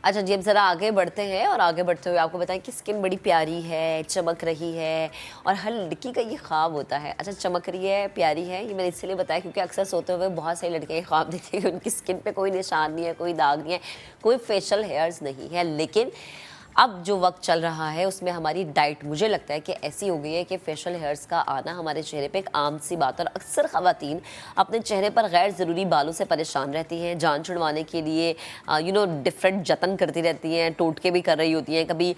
अच्छा जी, अब ज़रा आगे बढ़ते हैं और आगे बढ़ते हुए आपको बताएं कि स्किन बड़ी प्यारी है, चमक रही है और हर लड़की का ये ख्वाब होता है। अच्छा, चमक रही है, प्यारी है, ये मैंने इसलिए बताया क्योंकि अक्सर सोते हुए बहुत सारी लड़कियाँ ये ख्वाब देखती हैं कि उनकी स्किन पे कोई निशान नहीं है, कोई दाग नहीं है, कोई फेशियल हेयर्स नहीं है। लेकिन अब जो वक्त चल रहा है उसमें हमारी डाइट मुझे लगता है कि ऐसी हो गई है कि फेशियल हेयर्स का आना हमारे चेहरे पे एक आम सी बात है और अक्सर ख़वातीन अपने चेहरे पर गैर ज़रूरी बालों से परेशान रहती हैं। जान छुड़वाने के लिए डिफरेंट जतन करती रहती हैं, टोटके भी कर रही होती हैं, कभी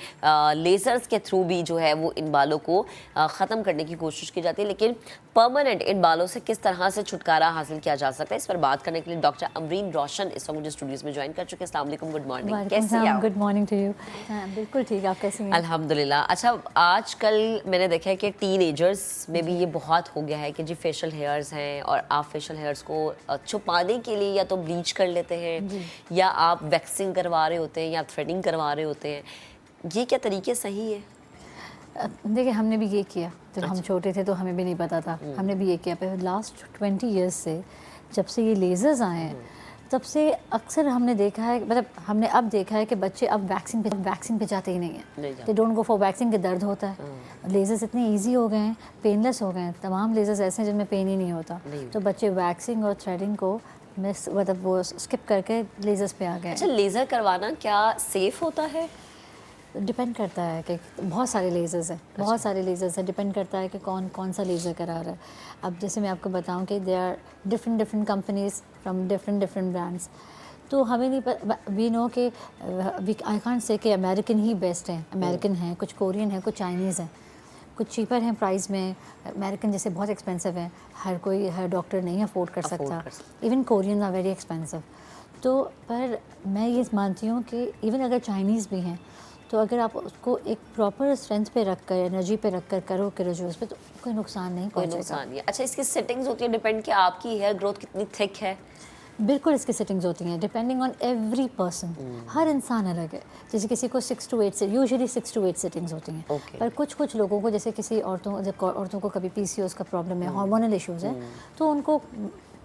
लेज़र्स के थ्रू भी जो है वो इन बालों को ख़त्म करने की कोशिश की जाती है। लेकिन परमानेंट इन बालों से किस तरह से छुटकारा हासिल किया जा सकता है, इस पर बात करने के लिए डॉक्टर अमरीन रोशन इस वक्त मुझे स्टूडियोज़ में ज्वाइन कर चुके हैं। अस्सलाम वालेकुम, गुड मॉर्निंग, कैसी हैं आप? Good morning to you. बिल्कुल ठीक, आप कैसी हैं? अल्हम्दुलिल्लाह। अच्छा, आजकल मैंने देखा है कि टीनेजर्स में भी ये बहुत हो गया है कि जी फेशियल हेयर्स हैं और आप फेशियल हेयर्स को छुपाने के लिए या तो ब्लीच कर लेते हैं या आप वैक्सिंग करवा रहे होते हैं या थ्रेडिंग करवा रहे होते हैं। ये क्या तरीके सही है? देखिए, हमने भी ये किया जब हम छोटे थे, तो हमें भी नहीं पता था। हमने भी ये किया। पर लास्ट 20 इयर्स से जब से ये लेज़र्स आए हैं तब से अक्सर हमने देखा है, मतलब हमने अब देखा है कि बच्चे अब वैक्सिंग पे जाते ही नहीं हैं। They don't go for waxing के दर्द होता है। लेज़र्स इतने इजी हो गए हैं, पेनलेस हो गए हैं। तमाम लेज़र्स ऐसे हैं जिनमें पेन ही नहीं होता। तो बच्चे वैक्सिंग और थ्रेडिंग को मतलब वो स्किप करके लेज़र्स पे आ गए। अच्छा, लेज़र करवाना क्या सेफ़ होता है? डिपेंड करता है कि बहुत सारे लेज़र्स हैं, बहुत सारे लेज़र्स हैं। डिपेंड करता है कि कौन सा लेज़र करा रहा है। अब जैसे मैं आपको बताऊं कि they are different companies from different brands. तो हमें नहीं वी नो कि आई कांट से कि अमेरिकन ही बेस्ट हैं। अमेरिकन हैं, कुछ कोरियन हैं, कुछ चाइनीज़ हैं, कुछ चीपर हैं प्राइस में। अमेरिकन जैसे बहुत एक्सपेंसिव हैं, हर डॉक्टर नहीं अफोर्ड कर सकता। Even Korean are very expensive. तो पर मैं ये मानती हूँ कि इवन अगर चाइनीज़ भी हैं तो अगर आप उसको एक प्रॉपर स्ट्रेंथ पे रख कर, एनर्जी पे रख कर करो उस पे, तो कोई नुकसान नहीं पहुंचेगा। कोई नुकसान नहीं है। अच्छा, इसकी सेटिंग्स होती है, डिपेंड कि आपकी हेयर ग्रोथ कितनी थिक है। बिल्कुल, इसकी सेटिंग्स होती हैं डिपेंडिंग ऑन एवरी पर्सन। हर इंसान अलग है। जैसे किसी को 6 to 8 से यूजुअली 6 to 8 सेटिंग्स होती हैं। पर कुछ लोगों को, जैसे किसी औरतों को कभी PCOS का प्रॉब्लम है, हार्मोनल इश्यूज़ हैं, तो उनको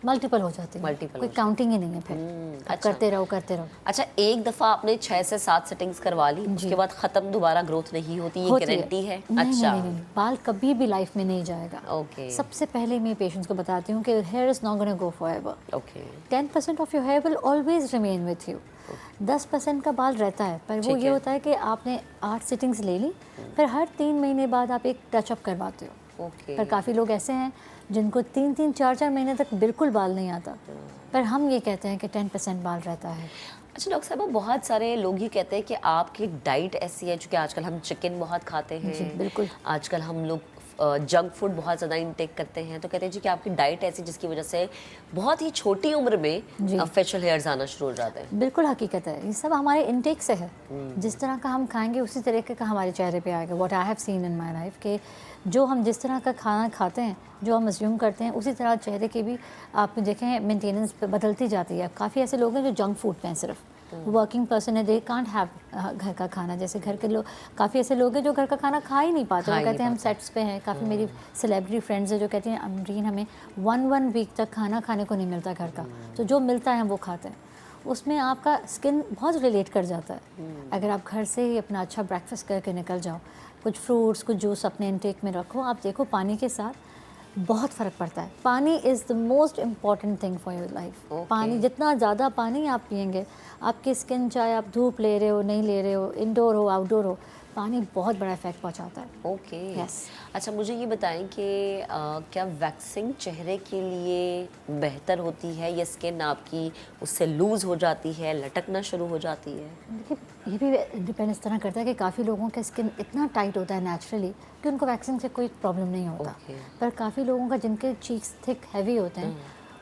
मल्टीपल हो जाते हैं। कोई काउंटिंग ही नहीं है फिर। अच्छा। करते रहो। अच्छा, एक दफ़ा आपने 6 से 7 सेटिंग्स करवा ली, उसके बाद ख़त्म, दोबारा ग्रोथ नहीं होती, ये गारंटी है? अच्छा, नहीं, बाल कभी भी लाइफ में नहीं जाएगा। ओके। सबसे पहले मैं पेशेंट्स को बताती हूँ कि hair is not gonna go forever. Okay. 10% off your hair will always remain with you. 10% का बाल रहता है, पर वो ये होता है कि आपने 8 सिटिंग्स ले ली, फिर हर 3 महीने बाद आप एक टचअप करवाते हो। ओके। पर काफ़ी लोग ऐसे हैं जिनको 3-3, 4-4 महीने तक बिल्कुल बाल नहीं आता, पर हम ये कहते हैं कि 10% बाल रहता है। अच्छा डॉक्टर साहब, बहुत सारे लोग ये कहते हैं कि आपकी डाइट ऐसी है, चूँकि आजकल हम चिकन बहुत खाते हैं। जी बिल्कुल। आजकल हम लोग जंक फूड बहुत ज़्यादा इंटेक करते हैं, तो कहते हैं जी कि आपकी डाइट ऐसी जिसकी वजह से बहुत ही छोटी उम्र में फेशियल हेयर्स आना शुरू हो जाते हैं। बिल्कुल हकीकत है, ये सब हमारे इंटेक से है। जिस तरह का हम खाएंगे उसी तरीके का हमारे चेहरे पे आएगा। What I have seen in my life कि जो हम जिस तरह का खाना खाते हैं, जो हम अज्यूम करते हैं, उसी तरह चेहरे की भी आप देखें मेंटेनेंस बदलती जाती है। काफ़ी ऐसे लोग हैं जो जंक फूड पे हैं, सिर्फ वर्किंग पर्सन है, दे कांट हैव घर का खाना। जैसे घर के लोग, काफ़ी ऐसे लोग हैं जो घर का खाना खा ही नहीं पाते। वो कहते हैं हम सेट्स पे हैं। काफ़ी मेरी सेलिब्रिटी फ्रेंड्स हैं जो कहती हैं अमरीन हमें 1 वीक तक खाना खाने को नहीं मिलता घर का, तो जो मिलता है हम वो खाते हैं। उसमें आपका स्किन बहुत रिलेट कर जाता है। अगर आप घर से ही अपना अच्छा ब्रेकफास्ट करके निकल जाओ, कुछ फ्रूट्स, कुछ जूस अपने इनटेक में रखो, आप देखो पानी के साथ बहुत फ़र्क पड़ता है। पानी is the most important thing for your life. पानी, जितना ज़्यादा पानी आप पियेंगे, आपकी स्किन, चाहे आप धूप ले रहे हो नहीं ले रहे हो, इंडोर हो आउटडोर हो, पानी बहुत बड़ा इफेक्ट पहुंचाता है। ओके। यस। अच्छा, मुझे ये बताएं कि क्या वैक्सिंग चेहरे के लिए बेहतर होती है या स्किन आपकी उससे लूज़ हो जाती है, लटकना शुरू हो जाती है? देखिए, ये भी डिपेंड इस तरह करता है कि काफ़ी लोगों का स्किन इतना टाइट होता है नेचुरली कि उनको वैक्सिंग से कोई प्रॉब्लम नहीं होता। पर काफ़ी लोगों का जिनके चीक्स थिक हैवी होते हैं,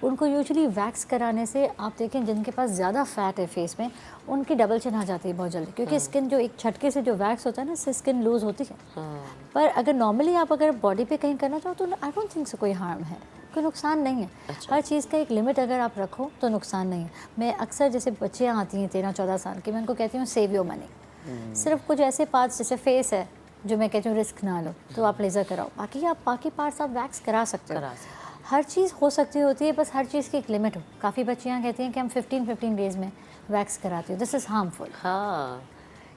उनको यूजुअली वैक्स कराने से, आप देखें जिनके पास ज़्यादा फैट है फेस में, उनकी डबल चिन आ जाती है बहुत जल्दी, क्योंकि स्किन जो एक झटके से जो वैक्स होता है ना, इससे स्किन लूज़ होती है। पर अगर नॉर्मली आप अगर बॉडी पे कहीं करना चाहो तो आई डोंट थिंक सो कोई हार्म है, कोई नुकसान नहीं है। अच्छा। हर चीज़ का एक लिमिट अगर आप रखो तो नुकसान नहीं है। मैं अक्सर, जैसे बच्चियाँ आती हैं 13-14 साल की, मैं उनको कहती हूँ सेव योर मनी। सिर्फ कुछ ऐसे पार्ट्स जैसे फेस है जो मैं कहती हूँ रिस्क ना लो, तो आप लेज़र कराओ, बाकी पार्ट्स आप वैक्स करा सकते हो। हर चीज़ हो सकती होती है, बस हर चीज़ की एक लिमिट हो। काफ़ी बच्चियाँ कहती हैं कि हम 15 डेज़ में वैक्स कराती हूँ, दिस इज़ हार्मफुल। हाँ,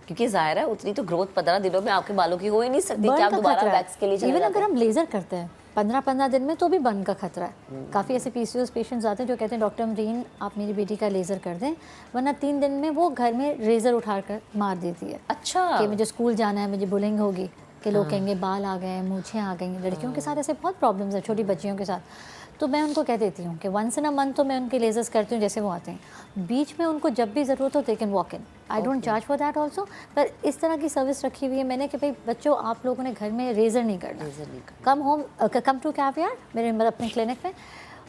क्योंकि ज़ाहिर है उतनी तो ग्रोथ 15 दिनों में आपके बालों की हो ही नहीं सकती कि बर्न आप का दोबारा खतरा है। वैक्स के लिए चले इवन जाते अगर हैं। हम लेज़र करते हैं 15 दिन में, तो भी बर्न का खतरा है। काफ़ी ऐसे PCOS पेशेंट्स आते हैं जो कहते हैं डॉक्टर अमरीन आप मेरी बेटी का लेज़र कर दें, वरना 3 दिन में वो घर में रेज़र उठा कर मार देती है अच्छा, कि मुझे स्कूल जाना है, मुझे बुलिंग होगी, कि लोग कहेंगे बाल आ गए, मूछें आ गई। लड़कियों के साथ ऐसे बहुत प्रॉब्लम्स हैं, छोटी बच्चियों के साथ। तो मैं उनको कह देती हूँ कि वंस इन अ मंथ तो मैं उनके लेज़र्स करती हूँ जैसे वो आते हैं। बीच में उनको जब भी ज़रूरत हो they can walk in, I don't charge for that also. पर इस तरह की सर्विस रखी हुई है मैंने कि भाई बच्चों आप लोगों ने घर में रेज़र नहीं करना, कम टू कैवियर मेरे मतलब अपने क्लिनिक में,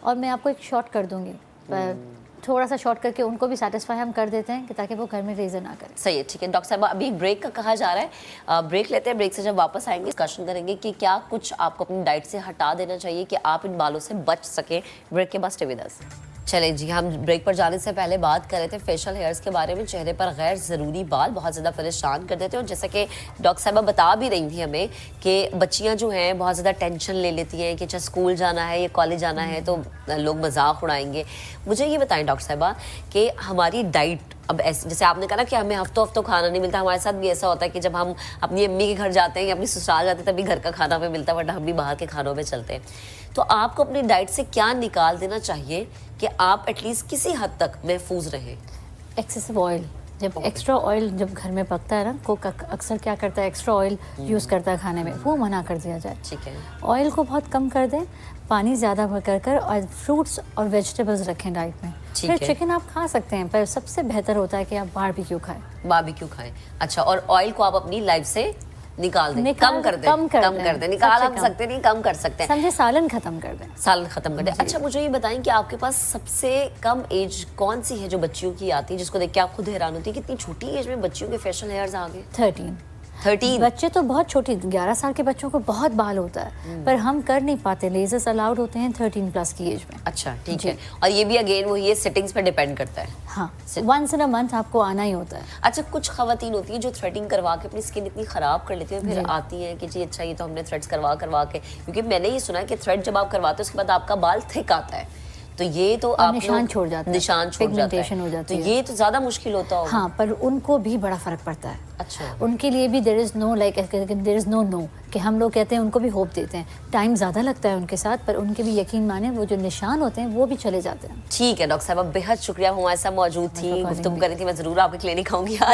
और मैं आपको एक शॉट कर दूँगी। पर थोड़ा सा शॉर्ट करके उनको भी सेटिस्फाई हम कर देते हैं कि ताकि वो घर में रेज़र ना करें। सही है, ठीक है डॉक्टर साहब, अभी ब्रेक का कहा जा रहा है, ब्रेक लेते हैं। ब्रेक से जब वापस आएंगे डिस्कशन करेंगे कि क्या कुछ आपको अपनी डाइट से हटा देना चाहिए कि आप इन बालों से बच सके। ब्रेक के बाद स्टे विद अस। चलें जी, हम ब्रेक पर जाने से पहले बात कर रहे थे फेशियल हेयर्स के बारे में। चेहरे पर गैर ज़रूरी बाल बहुत ज़्यादा परेशान कर देते हैं, और जैसा कि डॉक्टर साहबा बता भी रही थी हमें कि बच्चियां जो हैं बहुत ज़्यादा टेंशन ले लेती हैं कि अच्छा स्कूल जाना है या कॉलेज जाना है तो लोग मजाक उड़ाएंगे। मुझे ये बताएं डॉक्टर साहबा कि हमारी डाइट अब ऐसे, जैसे आपने कहा ना कि हमें हफ्तों हफ्तों खाना नहीं मिलता, हमारे साथ भी ऐसा होता है कि जब हम अपनी अम्मी के घर जाते हैं या अपनी ससुराल जाते हैं तभी घर का खाना हमें मिलता है, वरना हम भी बाहर के खानों में चलते हैं। तो आपको अपनी डाइट से क्या निकाल देना चाहिए कि आप एटलीस्ट किसी हद तक महफूज रहें? एक्सेसिव ऑयल, जब एक्स्ट्रा ऑयल जब घर में पकता है ना, कुक अक्सर क्या करता है एक्स्ट्रा ऑयल यूज़ करता है खाने में, वो मना कर दिया जाए। ठीक है, ऑयल को बहुत कम कर दें, पानी ज़्यादा भर कर और फ्रूट्स और वेजिटेबल्स रखें डाइट में। फिर चिकन आप खा सकते हैं, पर सबसे बेहतर होता है कि आप बारबेक्यू खाएं। बारबेक्यू खाएं, अच्छा। और ऑयल को आप अपनी लाइफ से निकाल दें, कम कर दें, निकाल हम सकते नहीं, कम कर सकते हैं। समझे, सालन खत्म कर दें, सालन खत्म कर दें। अच्छा, मुझे ये बताएं कि आपके पास सबसे कम एज कौन सी है जो बच्चियों की आती है, जिसको देख के आप खुद हैरान होती है कि इतनी छोटी एज में बच्चियों के फेशियल हेयर्स आ गए? 13 बच्चे तो बहुत छोटी, 11 साल के बच्चों को बहुत बाल होता है, पर हम कर नहीं पाते। लेजर्स अलाउड होते हैं 13+ की एज में। अच्छा, ठीक है। और ये भी अगेन वो ये सेटिंग्स पे डिपेंड करता है। हाँ, वंस इन अ मंथ आपको आना ही होता है। अच्छा, कुछ खवातीन होती हैं जो थ्रेडिंग करवा के अपनी स्किन इतनी खराब कर लेती है, फिर आती हैं कि जी अच्छा ये तो हमने थ्रेड्स करवा के, क्योंकि मैंने ये सुना है कि थ्रेड जब आप करवाते हो उसके बाद आपका बाल थिक आता है, तो ये तो आप निशान छोड़ जाता है, पिगमेंटेशन हो जाती है, तो ये तो ज्यादा मुश्किल होता होगा। हाँ, पर उनको भी बड़ा फर्क पड़ता है। अच्छा, उनके लिए भी देयर इज नो नो कि हम लोग कहते हैं, उनको भी होप देते हैं। टाइम ज़्यादा लगता है उनके साथ, पर उनके भी यकीन माने वो जो निशान होते हैं वो भी चले जाते हैं। ठीक है डॉक्टर साहब, बेहद शुक्रिया हमारे साथ मौजूद थी, गुफ्तगू कर रही थी। मैं जरूर आपके क्लिनिक आऊंगी आज।